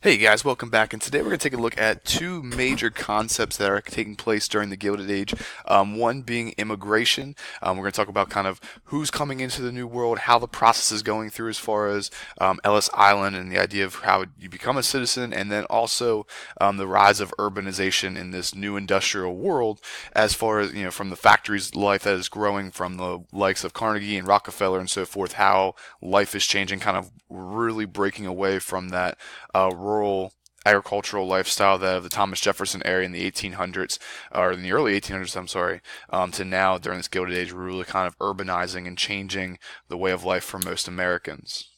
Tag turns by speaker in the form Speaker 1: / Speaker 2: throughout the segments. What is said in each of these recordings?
Speaker 1: Hey guys, welcome back. And today we're going to take a look at two major concepts that are taking place during the Gilded Age. One being immigration. We're going to talk about kind of who's coming into the New World, how the process is going through as far as Ellis Island and the idea of how you become a citizen, and then also the rise of urbanization in this new industrial world, as far as from the factories life that is growing from the likes of Carnegie and Rockefeller and so forth, how life is changing, kind of really breaking away from that rural agricultural lifestyle that of the Thomas Jefferson area in the 1800s, or in the early 1800s, I'm sorry, to now during this Gilded Age, we're really kind of urbanizing and changing the way of life for most Americans.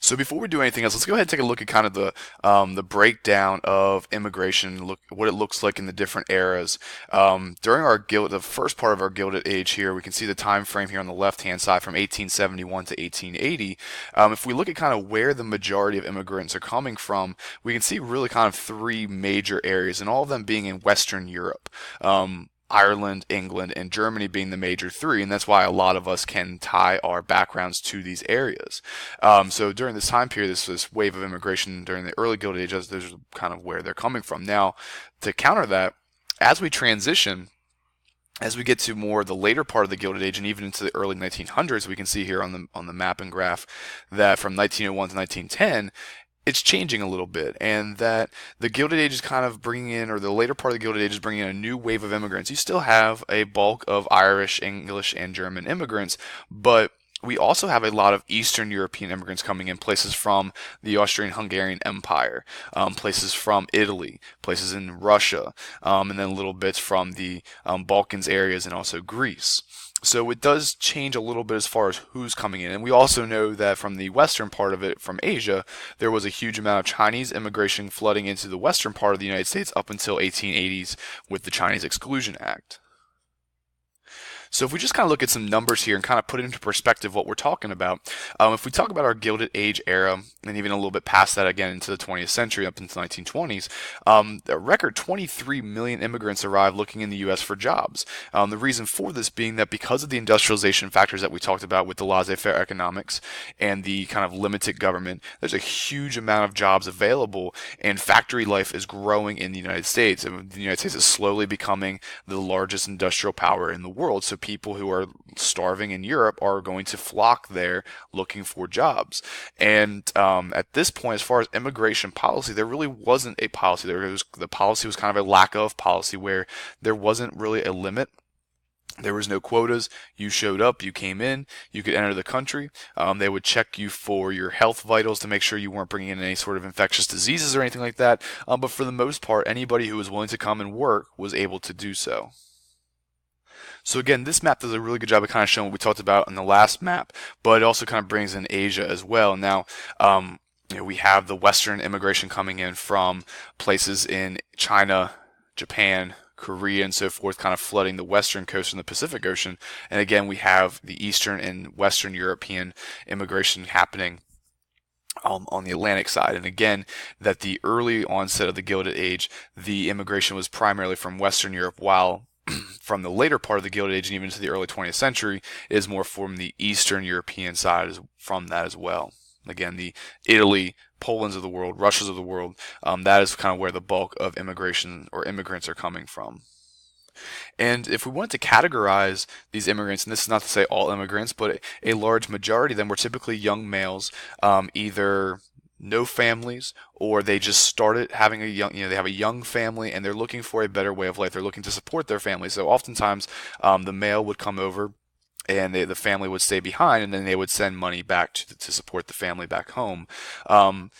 Speaker 1: So before we do anything else, let's go ahead and take a look at kind of the breakdown of immigration, look what it looks like in the different eras. During the first part of our Gilded Age here, we can see the time frame here on the left-hand side from 1871 to 1880. If we look at kind of where the majority of immigrants are coming from, we can see really kind of three major areas, and all of them being in Western Europe. Ireland, England, and Germany being the major three, and that's why a lot of us can tie our backgrounds to these areas. So during this time period, this wave of immigration during the early Gilded Age, this is kind of where they're coming from. Now, to counter that, as we transition, as we get to more the later part of the Gilded Age and even into the early 1900s, we can see here on the map and graph that from 1901 to 1910, it's changing a little bit, and that the Gilded Age is kind of bringing in, or the later part of the Gilded Age is bringing in a new wave of immigrants. You still have a bulk of Irish, English, and German immigrants, but we also have a lot of Eastern European immigrants coming in, places from the Austrian-Hungarian Empire, places from Italy, places in Russia, and then little bits from the Balkans areas and also Greece. So it does change a little bit as far as who's coming in. And we also know that from the western part of it, from Asia, there was a huge amount of Chinese immigration flooding into the western part of the United States up until 1880s with the Chinese Exclusion Act. So if we just kind of look at some numbers here and kind of put it into perspective what we're talking about, if we talk about our Gilded Age era and even a little bit past that again into the 20th century up into the 1920s, a record 23 million immigrants arrived looking in the U.S. for jobs. The reason for this being that because of the industrialization factors that we talked about with the laissez-faire economics and the kind of limited government, there's a huge amount of jobs available, and factory life is growing in the United States. And the United States is slowly becoming the largest industrial power in the world. So people who are starving in Europe are going to flock there looking for jobs. And at this point, as far as immigration policy, there really wasn't a policy. The policy was kind of a lack of policy where there wasn't really a limit. There was no quotas. You showed up, you came in, you could enter the country. They would check you for your health vitals to make sure you weren't bringing in any sort of infectious diseases or anything like that. But for the most part, anybody who was willing to come and work was able to do so. So again, this map does a really good job of kind of showing what we talked about in the last map, but it also kind of brings in Asia as well. Now, we have the Western immigration coming in from places in China, Japan, Korea, and so forth, kind of flooding the western coast and the Pacific Ocean. And again, we have the Eastern and Western European immigration happening on the Atlantic side. And again, that the early onset of the Gilded Age, the immigration was primarily from Western Europe, while from the later part of the Gilded Age and even into the early 20th century is more from the Eastern European side from that as well. Again, the Italy, Poland's of the world, Russia's of the world, that is kind of where the bulk of immigration or immigrants are coming from. And if we wanted to categorize these immigrants, and this is not to say all immigrants, but a large majority of them were typically young males, either no families or they just started having a young, they have a young family and they're looking for a better way of life. They're looking to support their family. So oftentimes, the male would come over and the family would stay behind, and then they would send money back to support the family back home. Um,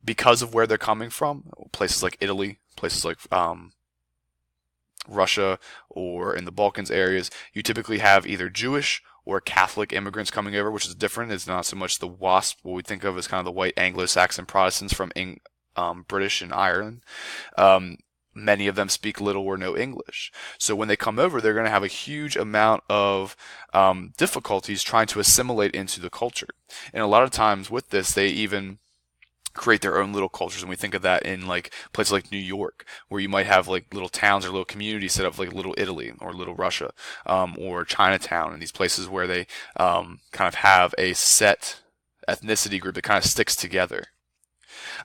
Speaker 1: because of where they're coming from, places like Italy, places like Russia, or in the Balkans areas, you typically have either Jewish or Catholic immigrants coming over, which is different. It's not so much the WASP, what we think of as kind of the white Anglo-Saxon Protestants from British and Ireland. Many of them speak little or no English. So when they come over, they're going to have a huge amount of difficulties trying to assimilate into the culture. And a lot of times with this, they even create their own little cultures, and we think of that in like places like New York, where you might have like little towns or little communities set up like Little Italy or Little Russia, or Chinatown, and these places where they kind of have a set ethnicity group that kind of sticks together.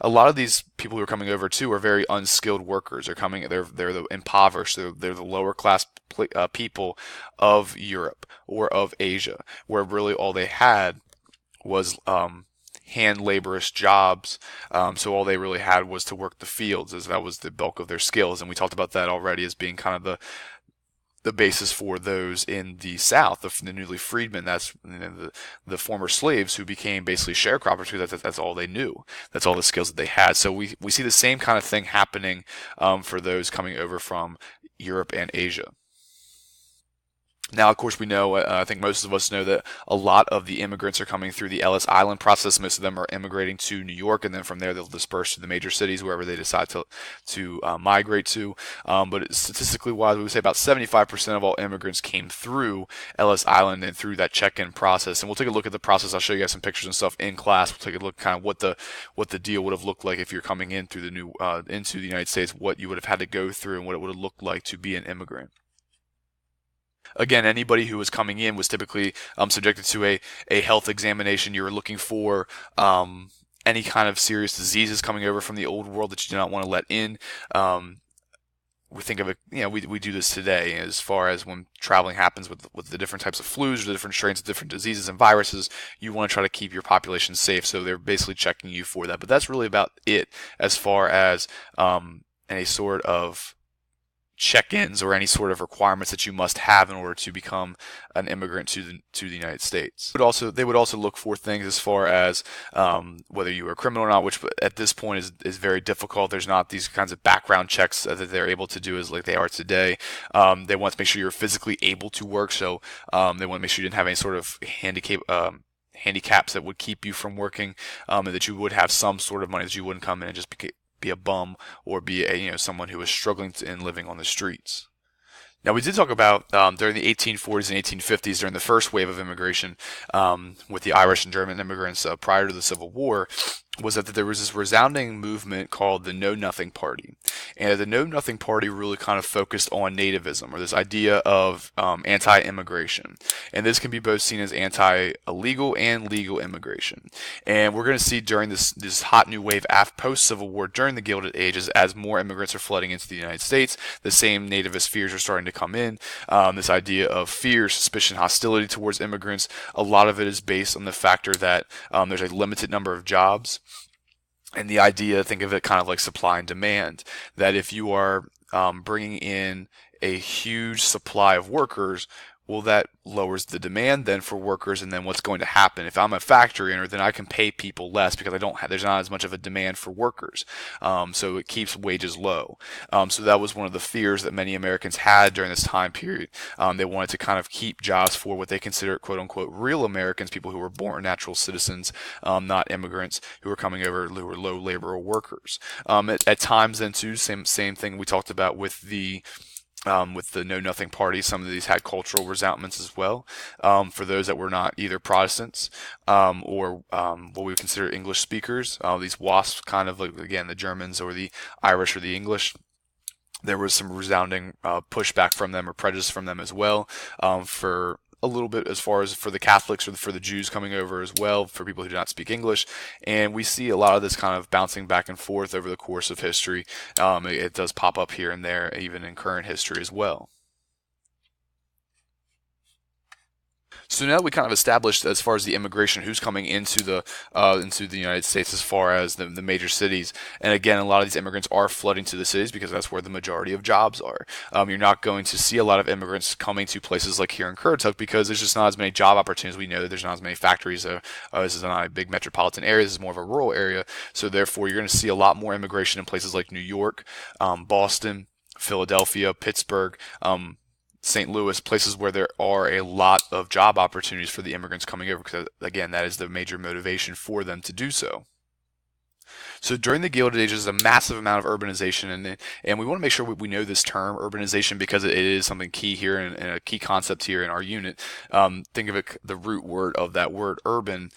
Speaker 1: A lot of these people who are coming over too are very unskilled workers. They're the impoverished. They're the lower class people of Europe or of Asia, where really all they had was hand laborious jobs. So all they really had was to work the fields, as that was the bulk of their skills. And we talked about that already as being kind of the basis for those in the South, the newly freedmen. That's the former slaves who became basically sharecroppers because that's all they knew. That's all the skills that they had. So we see the same kind of thing happening for those coming over from Europe and Asia. Now, of course, we know, I think most of us know that a lot of the immigrants are coming through the Ellis Island process. Most of them are immigrating to New York, and then from there they'll disperse to the major cities, wherever they decide to migrate to. But statistically wise, we would say about 75% of all immigrants came through Ellis Island and through that check-in process. And we'll take a look at the process. I'll show you guys some pictures and stuff in class. We'll take a look kind of what the deal would have looked like if you're coming in through the new into the United States, what you would have had to go through, and what it would have looked like to be an immigrant. Again, anybody who was coming in was typically subjected to a health examination. You were looking for any kind of serious diseases coming over from the old world that you do not want to let in. We think of it, we do this today as far as when traveling happens with the different types of flus or the different strains of different diseases and viruses. You want to try to keep your population safe, so they're basically checking you for that. But that's really about it as far as any sort of check-ins or any sort of requirements that you must have in order to become an immigrant to the United States. They would also look for things as far as whether you were a criminal or not, which at this point is very difficult. There's not these kinds of background checks that they're able to do as like they are today. They want to make sure you're physically able to work, so they want to make sure you didn't have any sort of handicaps that would keep you from working, and that you would have some sort of money, that you wouldn't come in and just be a bum or be someone who is struggling and living on the streets. Now, we did talk about during the 1840s and 1850s, during the first wave of immigration with the Irish and German immigrants prior to the Civil War, was that there was this resounding movement called the Know Nothing Party. And the Know Nothing Party really kind of focused on nativism, or this idea of anti-immigration. And this can be both seen as anti-illegal and legal immigration. And we're going to see during this hot new wave post-Civil War, during the Gilded Ages, as more immigrants are flooding into the United States, the same nativist fears are starting to come in. This idea of fear, suspicion, hostility towards immigrants, a lot of it is based on the factor that there's a limited number of jobs. And the idea, think of it kind of like supply and demand, that if you are bringing in a huge supply of workers, well, that lowers the demand then for workers, and then what's going to happen? If I'm a factory owner, then I can pay people less because there's not as much of a demand for workers. So it keeps wages low. So that was one of the fears that many Americans had during this time period. They wanted to kind of keep jobs for what they consider quote unquote real Americans, people who were born natural citizens, not immigrants who were coming over, who were low labor workers. At times then too, same thing we talked about with the Know Nothing Party. Some of these had cultural resentments as well, for those that were not either Protestants or what we would consider English speakers. These WASPs, kind of like, again, the Germans or the Irish or the English. There was some resounding pushback from them or prejudice from them as well, for a little bit as far as for the Catholics or for the Jews coming over as well, for people who do not speak English. And we see a lot of this kind of bouncing back and forth over the course of history. It does pop up here and there, even in current history as well. So now we kind of established as far as the immigration, who's coming into the United States as far as the major cities. And again, a lot of these immigrants are flooding to the cities because that's where the majority of jobs are. You're not going to see a lot of immigrants coming to places like here in Currituck because there's just not as many job opportunities. We know that there's not as many factories. This is not a big metropolitan area. This is more of a rural area. So therefore, you're going to see a lot more immigration in places like New York, Boston, Philadelphia, Pittsburgh, St. Louis, places where there are a lot of job opportunities for the immigrants coming over, because again, that is the major motivation for them to do so. So during the Gilded Age, there's a massive amount of urbanization, and we want to make sure we know this term, urbanization, because it is something key here and a key concept here in our unit. Think of it, the root word of that word, urban,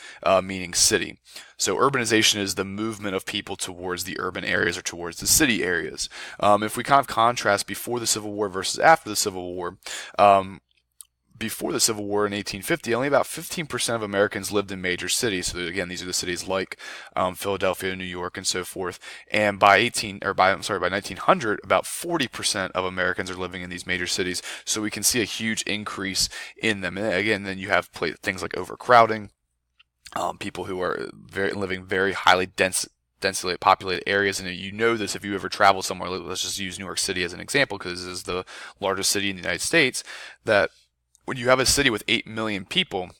Speaker 1: meaning city. So urbanization is the movement of people towards the urban areas or towards the city areas. If we kind of contrast before the Civil War versus after the Civil War, before the Civil War in 1850, only about 15% of Americans lived in major cities. So again, these are the cities like Philadelphia, New York, and so forth. And by 1900, about 40% of Americans are living in these major cities. So we can see a huge increase in them. And again, then you have things like overcrowding, people who are living very highly densely populated areas. And you know this if you ever travel somewhere. Let's just use New York City as an example, because this is the largest city in the United States. That when you have a city with 8 million people,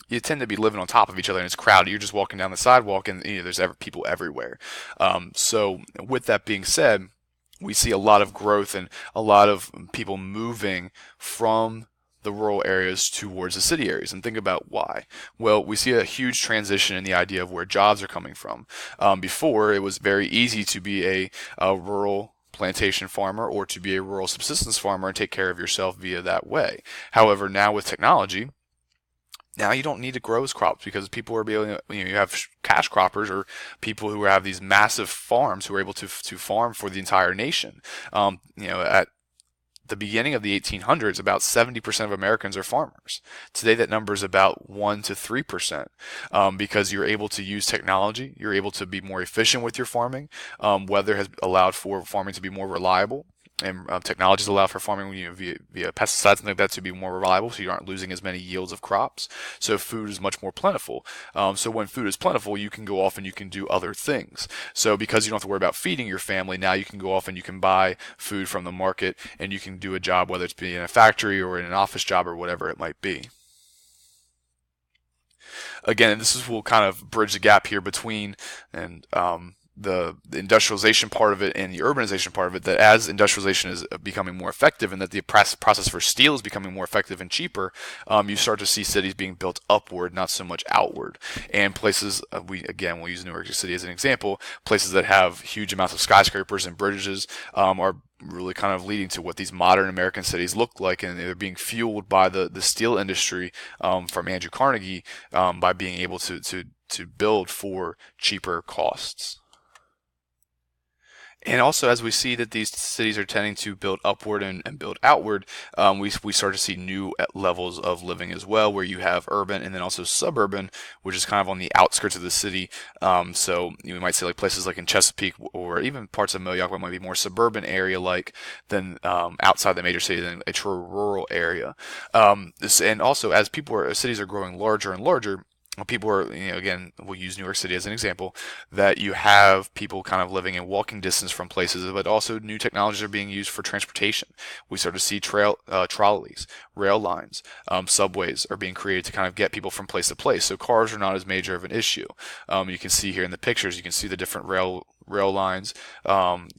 Speaker 1: you tend to be living on top of each other, and it's crowded. You're just walking down the sidewalk, and there's people everywhere. So with that being said, we see a lot of growth and a lot of people moving from the rural areas towards the city areas. And think about why. Well, we see a huge transition in the idea of where jobs are coming from. Before, it was very easy to be a rural plantation farmer or to be a rural subsistence farmer and take care of yourself via that way. However, now with technology, now you don't need to grow as crops, because people are able to, you have cash croppers, or people who have these massive farms who are able to farm for the entire nation. At the beginning of the 1800s, about 70% of Americans are farmers. Today, that number is about 1 to 3%, because you're able to use technology. You're able to be more efficient with your farming. Weather has allowed for farming to be more reliable, and technologies allow for farming via pesticides and like that to be more reliable, so you aren't losing as many yields of crops. So food is much more plentiful. So when food is plentiful, you can go off and you can do other things. So because you don't have to worry about feeding your family, now you can go off and you can buy food from the market, and you can do a job, whether it's being in a factory or in an office job or whatever it might be. Again, will kind of bridge the gap here between and the industrialization part of it and the urbanization part of it, that as industrialization is becoming more effective, and that the process for steel is becoming more effective and cheaper, you start to see cities being built upward, not so much outward. And places, we'll use New York City as an example, places that have huge amounts of skyscrapers and bridges are really kind of leading to what these modern American cities look like, and they're being fueled by the steel industry from Andrew Carnegie, by being able to build for cheaper costs. And also, as we see that these cities are tending to build upward and build outward, we start to see new levels of living as well, where you have urban and then also suburban, which is kind of on the outskirts of the city. So you might say like places like in Chesapeake or even parts of Milwaukee might be more suburban area like than outside the major city than a true rural area. And also, as cities are growing larger and larger, people are, again, we'll use New York City as an example, that you have people kind of living in walking distance from places, but also new technologies are being used for transportation. We start to see trolleys, rail lines, subways are being created to kind of get people from place to place. So cars are not as major of an issue. You can see here in the pictures, you can see the different rail lines.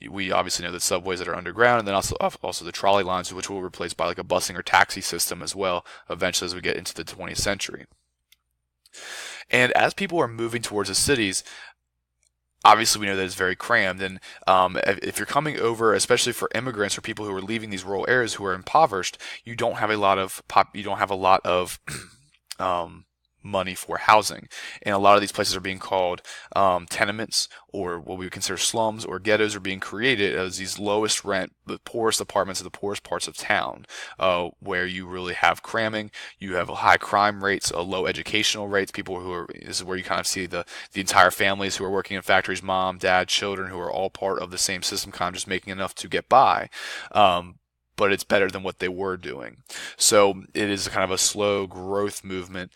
Speaker 1: We obviously know the subways that are underground, and then also the trolley lines, which will be replaced by like a busing or taxi system as well, eventually as we get into the 20th century. And as people are moving towards the cities, obviously we know that it's very crammed. And if you're coming over, especially for immigrants or people who are leaving these rural areas who are impoverished, you don't have a lot of money for housing. And a lot of these places are being called tenements, or what we would consider slums or ghettos, are being created as these lowest rent, the poorest apartments of the poorest parts of town, where you really have cramming, you have high crime rates, low educational rates, this is where you kind of see the entire families who are working in factories, mom, dad, children, who are all part of the same system, kind of just making enough to get by. But it's better than what they were doing. So it is kind of a slow growth movement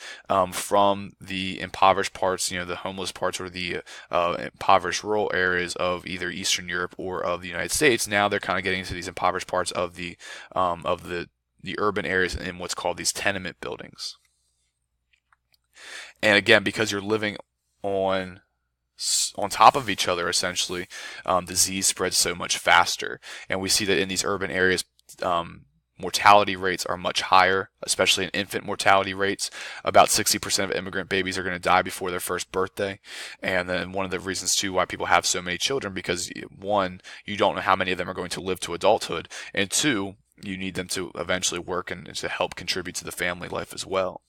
Speaker 1: from the impoverished parts, the homeless parts, or the impoverished rural areas of either Eastern Europe or of the United States. Now they're kind of getting into these impoverished parts of the urban areas in what's called these tenement buildings. And again, because you're living on top of each other, essentially, disease spreads so much faster. And we see that in these urban areas, mortality rates are much higher, especially in infant mortality rates. About 60% of immigrant babies are going to die before their first birthday. And then one of the reasons too why people have so many children, because one, you don't know how many of them are going to live to adulthood, and two, you need them to eventually work and to help contribute to the family life as well.